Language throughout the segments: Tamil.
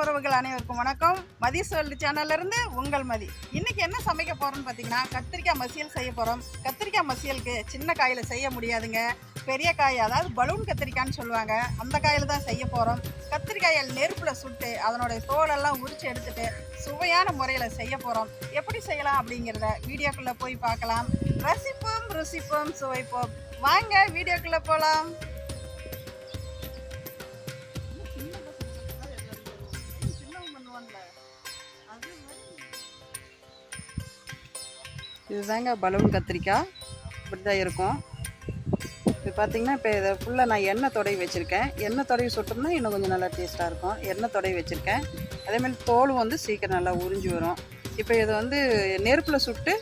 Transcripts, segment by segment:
உறவுகள் அனைவருக்கும் வணக்கம். மதி வேர்ல்டு சேனல்ல இருந்து உங்கள் மதி. இன்னைக்கு என்ன சமைக்க போறோம்னு பார்த்தீங்கன்னா, கத்திரிக்காய் மசியல் செய்ய போறோம். கத்திரிக்காய் மசியலுக்கு சின்ன காயில செய்ய முடியாதுங்க. பெரிய காய், அதாவது பலூன் கத்திரிக்காய்ன்னு சொல்லுவாங்க, அந்த காயில தான் செய்ய போறோம். கத்திரிக்காயை நெருப்புல சுட்டு அதனுடைய தோலெல்லாம் உரிச்சு எடுத்துட்டு சுவையான முறையில் செய்ய போறோம். எப்படி செய்யலாம் அப்படிங்கிறத வீடியோக்குள்ள போய் பார்க்கலாம். ரசிப்போம், ருசிப்போம், சுவைப்போம். வாங்க வீடியோக்குள்ள போலாம். இதுதாங்க பலூன் கத்திரிக்காய். இப்படி தான் இருக்கும். இப்போ பார்த்தீங்கன்னா, இப்போ இதை ஃபுல்லாக நான் எண்ணெய் தொடவி வச்சுருக்கேன். எண்ணெய் தொடவி சுட்டோம்னா இன்னும் கொஞ்சம் நல்லா டேஸ்ட்டாக இருக்கும். எண்ணெய் தொடவி வச்சுருக்கேன். அதேமாதிரி தோலும் வந்து சீக்கிரம் நல்லா உறிஞ்சி வரும். இப்போ இதை வந்து நெருப்பில் சுட்டு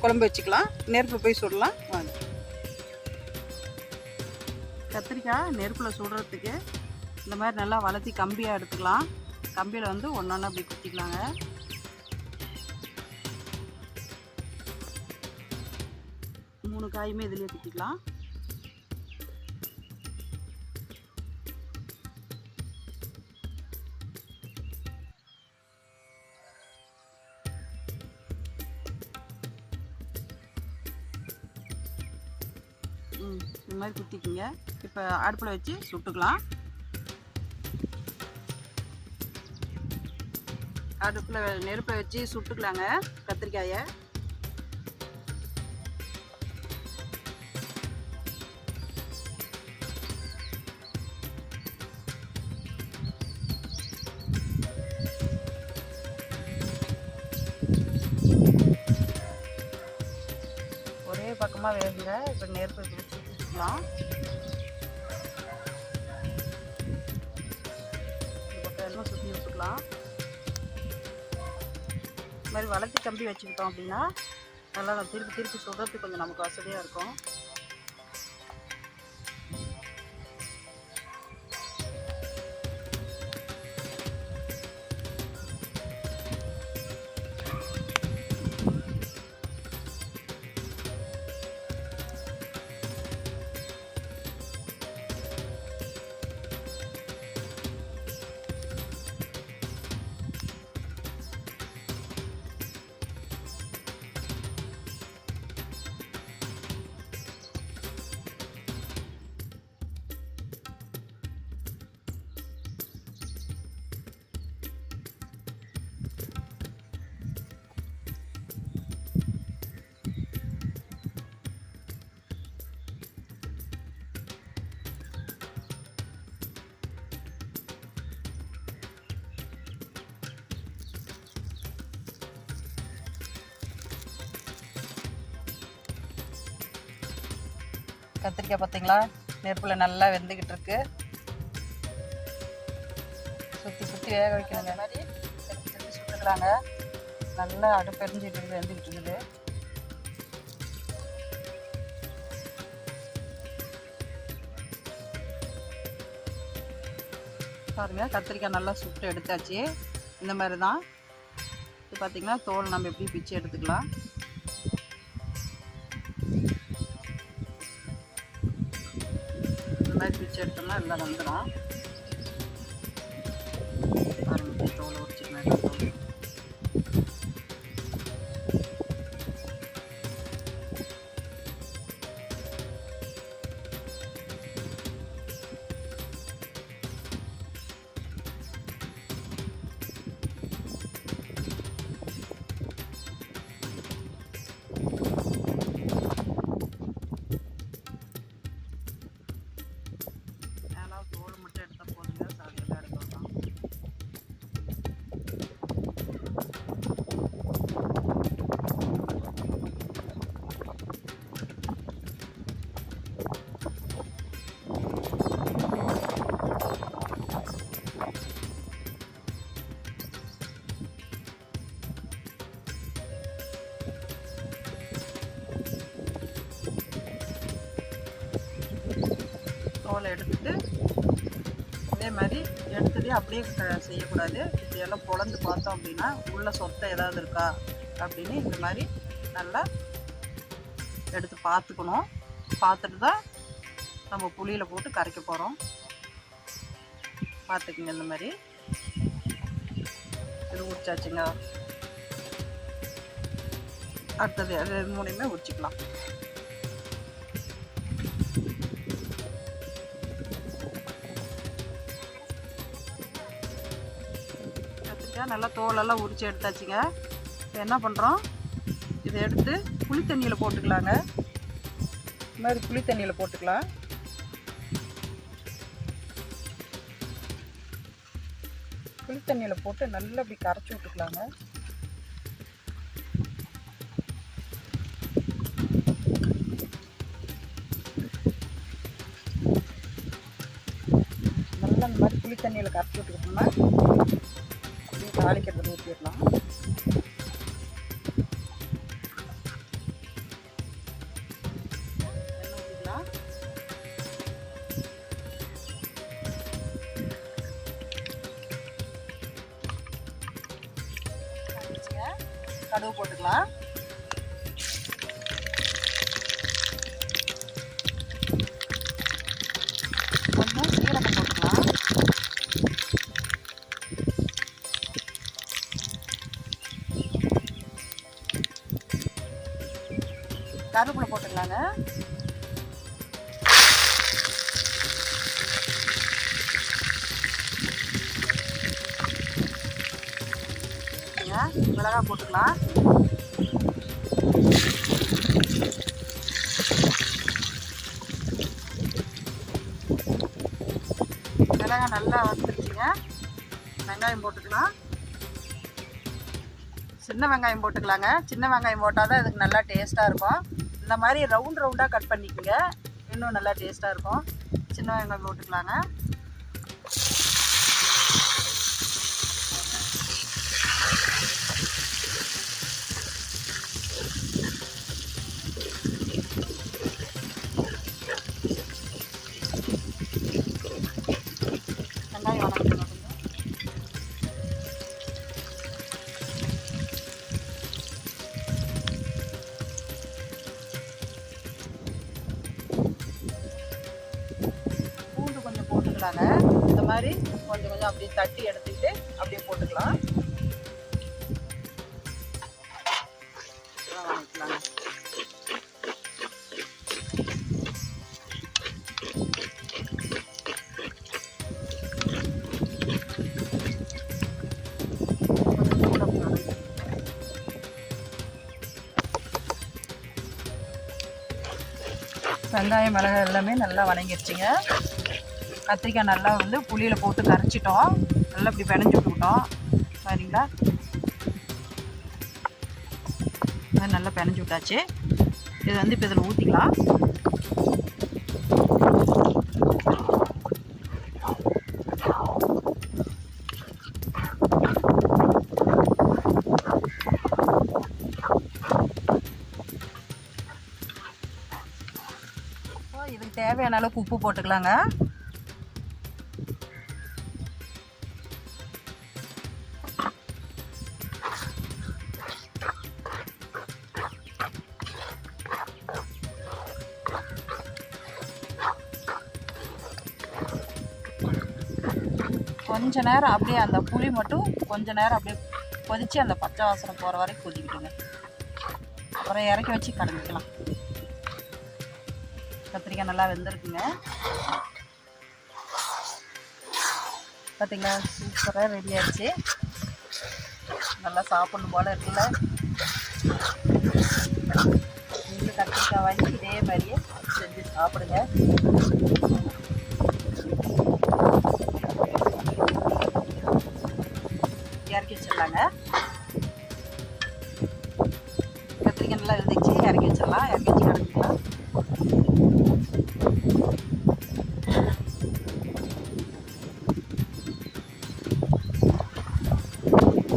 குழம்பு வச்சுக்கலாம். நெருப்பில் போய் சுடலாம் வாங்க. கத்திரிக்காய் நெருப்பில் சுடுறதுக்கு இந்த மாதிரி நல்லா வளர்த்தி கம்பியாக எடுத்துக்கலாம். கம்பியில் வந்து ஒன்று ஒன்றா அப்படி குத்திக்கலாங்க. மூணு காயுமே இதுலேயே குத்திக்கலாம். இந்த மாதிரி குத்திக்கிங்க. இப்போ அடுப்பில் வச்சு சுட்டுக்கலாம். அடுப்பில் நெருப்பில் வச்சு சுட்டுக்கலாங்க கத்திரிக்காயை. ஒரே பக்கமாக வேகுங்க. இப்போ நெருப்பு வச்சு சுட்டுக்கலாம். இந்த பக்கம் எல்லாம் சுற்றி விட்டுக்கலாம். இந்த மாதிரி வளர்த்தி கம்பி வச்சுக்கிட்டோம் அப்படின்னா நல்லா திருப்பி திருப்பி சுடுறதுக்கு கொஞ்சம் நமக்கு வசதியாக இருக்கும். கத்திரிக்காய் பார்த்தீங்களா, நெருப்பில் நல்லா வெந்துக்கிட்டு இருக்கு. சுற்றி சுற்றி வேக வைக்கணும். இந்த மாதிரி திருப்பி சுட்டுக்கிறாங்க. நல்லா அடுப்பு எரிஞ்சிட்டு இருக்குது, வெந்துக்கிட்டு இருக்குது. பாருங்க, கத்திரிக்காய் நல்லா சுட்டு எடுத்தாச்சு. இந்த மாதிரி தான் இது. பார்த்திங்கன்னா தோல் நம்ம எப்படி பிச்சு எடுத்துக்கலாம். இந்த மாதிரி பிச்சு எடுத்தோம்னா எல்லாம் வந்துடும். பாருங்க, தோலை உரிச்சிக்கலாம். தோலை எடுத்துட்டு இதே மாதிரி எடுத்துகிட்டே அப்படியே செய்யக்கூடாது. இப்படியெல்லாம் பொழந்து பார்த்தோம் அப்படின்னா உள்ள சொத்தை ஏதாவது இருக்கா அப்படின்னு இந்த மாதிரி நல்லா எடுத்து பார்த்துக்கணும். பார்த்துட்டு தான் நம்ம புளியில் போட்டு கரைக்க போகிறோம். பார்த்துக்குங்க. இந்த மாதிரி இது உரிச்சாச்சுங்க. அடுத்தது அது 3மே உரிச்சிக்கலாம். கத்திரிக்காய் நல்லா தோலெல்லாம் உரிச்சு எடுத்தாச்சுங்க. இப்போ என்ன பண்ணுறோம், இதை எடுத்து புளி தண்ணியில் போட்டுக்கலாங்க. இந்த மாதிரி புளி தண்ணியில் போட்டுக்கலாம். புளி தண்ணியில் போட்டு நல்லா இப்படி கரைச்சி விட்டுக்கலாங்க. நல்லா இந்த மாதிரி புளி தண்ணியில் கரைச்சி விட்டுக்கிட்டோம்னா அப்படியே தாளிக்கிறது ஊற்றிடலாம். கடுகு போட்டுக்கலாம். கொஞ்சம் சீரகம் போட்டுக்கலாம். கருவேப்பிலை போட்டுக்கலாங்க. மிளகாய் போட்டுக்கலாம். மிளகாய் நல்லா வந்துருச்சுங்க. வெங்காயம் போட்டுக்கலாம். சின்ன வெங்காயம் போட்டுக்கலாங்க. சின்ன வெங்காயம் போட்டால் தான் இதுக்கு நல்லா டேஸ்ட்டாக இருக்கும். இந்த மாதிரி ரவுண்டாக கட் பண்ணிக்கோங்க, இன்னும் நல்லா டேஸ்ட்டாக இருக்கும். சின்ன வெங்காயம் போட்டுக்கலாங்க. வெங்காயம் வதக்கணும். பூண்டு கொஞ்சம் போட்டுக்கலாங்க. இந்த மாதிரி கொஞ்சம் கொஞ்சம் அப்படியே தட்டி எடுத்துக்கிட்டு அப்படியே போட்டுக்கலாம். வதக்கிக்கலாங்க. வெங்காயம் மிளகாய் எல்லாமே நல்லா வதங்கிடுச்சுங்க. கத்திரிக்காய் நல்லா வந்து புளியில் போட்டு கரைச்சிட்டோம். நல்லா இப்படி பிணைஞ்சி விட்டுக்கிட்டோம் சரிங்களா. நல்லா பிணைஞ்சி விட்டாச்சு. இது வந்து இப்போ இதில் ஊற்றிக்கலாம். இதுக்கு தேவையான அளவுக்கு உப்பு போட்டுக்கலாங்க. கொஞ்ச நேரம் அப்படியே அந்த புளி மட்டும் கொஞ்ச நேரம் அப்படியே கொதித்து அந்த பச்சை வாசனை போகிற வரைக்கும் கொதிக்கிட்டுங்க. அப்புறம் இறக்கி வச்சு கலந்துக்கலாம். கத்திரிக்காய் நல்லா வெந்திருக்குங்க. பார்த்தீங்களா, சூப்பராக ரெடி ஆகிடுச்சு. நல்லா சாப்பிடணும் போல் இருக்குல்ல. நீங்களும் கத்திரிக்காய் வாங்கி இதே மாதிரியே செஞ்சு சாப்பிடுங்க. இறக்கி வச்சிடலாங்க. கத்திரிக்காய் நல்லா வெந்துச்சு. இறக்கி வச்சிடலாம். இறக்கி வச்சு கலந்துக்கலாம்.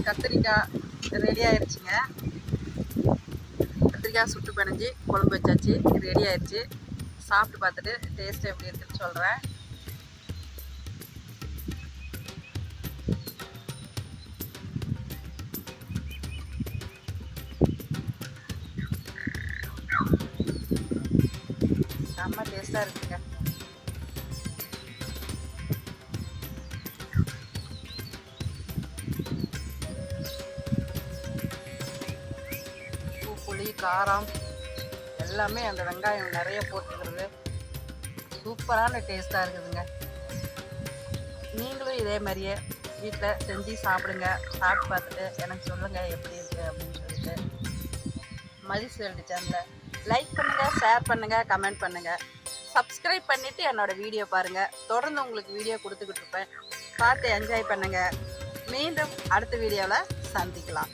கத்திரிக்காய் ரெடி ஆயிடுச்சுங்க. கத்திரிக்காய் சுட்டு பிணைஞ்சி குழம்பு வச்சாச்சு. ரெடி ஆயிடுச்சு. சாப்பிட்டு பார்த்துட்டு டேஸ்ட் எப்படி இருக்குன்னு சொல்கிறேன். செம்ம டேஸ்ட்டாக இருக்குங்க. காரம் எல்லாமே அந்த வெங்காயம் நிறைய போட்டுக்கிறது சூப்பரான டேஸ்ட்டாக இருக்குதுங்க. நீங்களும் இதே மாதிரியே வீட்டில் செஞ்சு சாப்பிடுங்க. சாப்பிட்டு பார்த்துட்டு எனக்கு சொல்லுங்கள் எப்படி இருக்குது அப்படின்னு சொல்லிட்டு. மதிஸ் வேர்ல்டு சேனலை லைக் பண்ணுங்கள், ஷேர் பண்ணுங்கள், கமெண்ட் பண்ணுங்கள். சப்ஸ்கிரைப் பண்ணிவிட்டு என்னோடய வீடியோ பாருங்கள். தொடர்ந்து உங்களுக்கு வீடியோ கொடுத்துக்கிட்டு இருப்பேன். பார்த்து என்ஜாய் பண்ணுங்கள். மீண்டும் அடுத்த வீடியோவில் சந்திக்கலாம்.